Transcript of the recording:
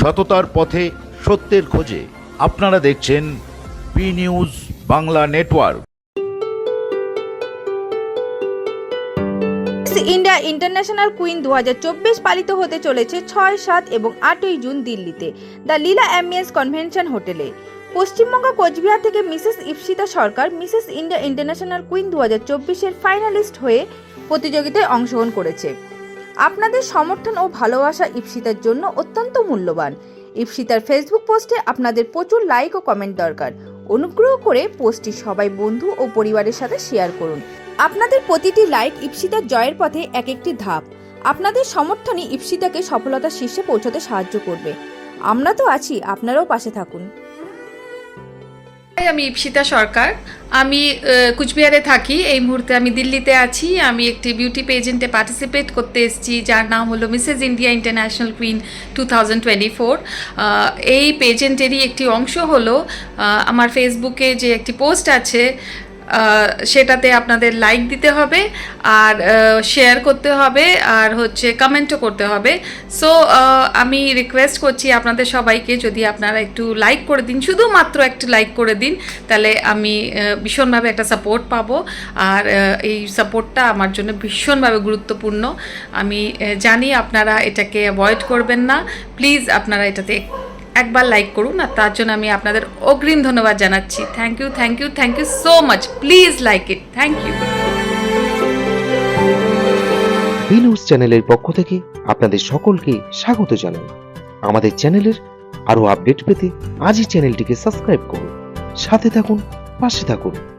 সততার পথে সত্যের খোঁজে। আপনারা দেখছেন B news Bangla network. India International Queen 2024 পালিত হতে চলেছে 6, 7 এবং 8ই জুন দিল্লিতে দ্য লীলা অ্যাম্বিয়েন্স কনভেনশন হোটেলে। পশ্চিমবঙ্গ কোচবিহার থেকে Mrs Ipsita Sarkar Mrs India International Queen 2024-এর ফাইনালিস্ট হয়ে প্রতিযোগিতায় অংশগ্রহণ করেছে। আপনাদের সমর্থন ও ভালোবাসা ইপসিতার জন্য অত্যন্ত মূল্যবান। ইপসিতার ফেসবুক পোস্টে আপনাদের প্রচুর লাইক ও কমেন্ট দরকার। অনুগ্রহ করে পোস্টটি সবাই বন্ধু ও পরিবারের সাথে শেয়ার করুন। আপনাদের প্রতিটি লাইক ইপসিতার জয়ের পথে এক একটি ধাপ। আপনাদের সমর্থনই ইপসিতাকে সফলতার শীর্ষে পৌঁছাতে সাহায্য করবে। আমরা তো আছি, আপনারাও পাশে থাকুন। আমি ইপসিতা সরকার। আমি কুচবিহারে থাকি। এই মুহূর্তে আমি দিল্লিতে আছি। আমি একটি বিউটি পেজেন্টে পার্টিসিপেট করতে এসেছি, যার নাম হলো মিসেস ইন্ডিয়া ইন্টারন্যাশনাল কুইন 2024। এই পেজেন্টেরই একটি অংশ হলো আমার ফেসবুকে যে একটি পোস্ট আছে, সেটাতে আপনাদের লাইক দিতে হবে আর শেয়ার করতে হবে আর কমেন্টও করতে হবে। সো আমি রিকোয়েস্ট করছি আপনাদের সবাইকে, যদি আপনারা একটু লাইক করে দিন, শুধুমাত্র একটু লাইক করে দিন, তাহলে আমি ভীষণভাবে একটা সাপোর্ট পাবো। আর এই সাপোর্টটা আমার জন্য ভীষণভাবে গুরুত্বপূর্ণ। আমি জানি আপনারা এটাকে অ্যাভয়েড করবেন না। প্লিজ আপনারা এটাতে একবার লাইক করুন, আর তার জন্য আমি আপনাদের অগ্রিম ধন্যবাদ জানাচ্ছি। Thank you, thank you, thank you so much. Please like it. Thank you. B news চ্যানেলের পক্ষ থেকে আপনাদের সকলকে স্বাগত জানাই। আমাদের চ্যানেলের আরো আপডেট পেতে আজই চ্যানেলটিকে সাবস্ক্রাইব করুন। সাথে থাকুন, পাশে থাকুন।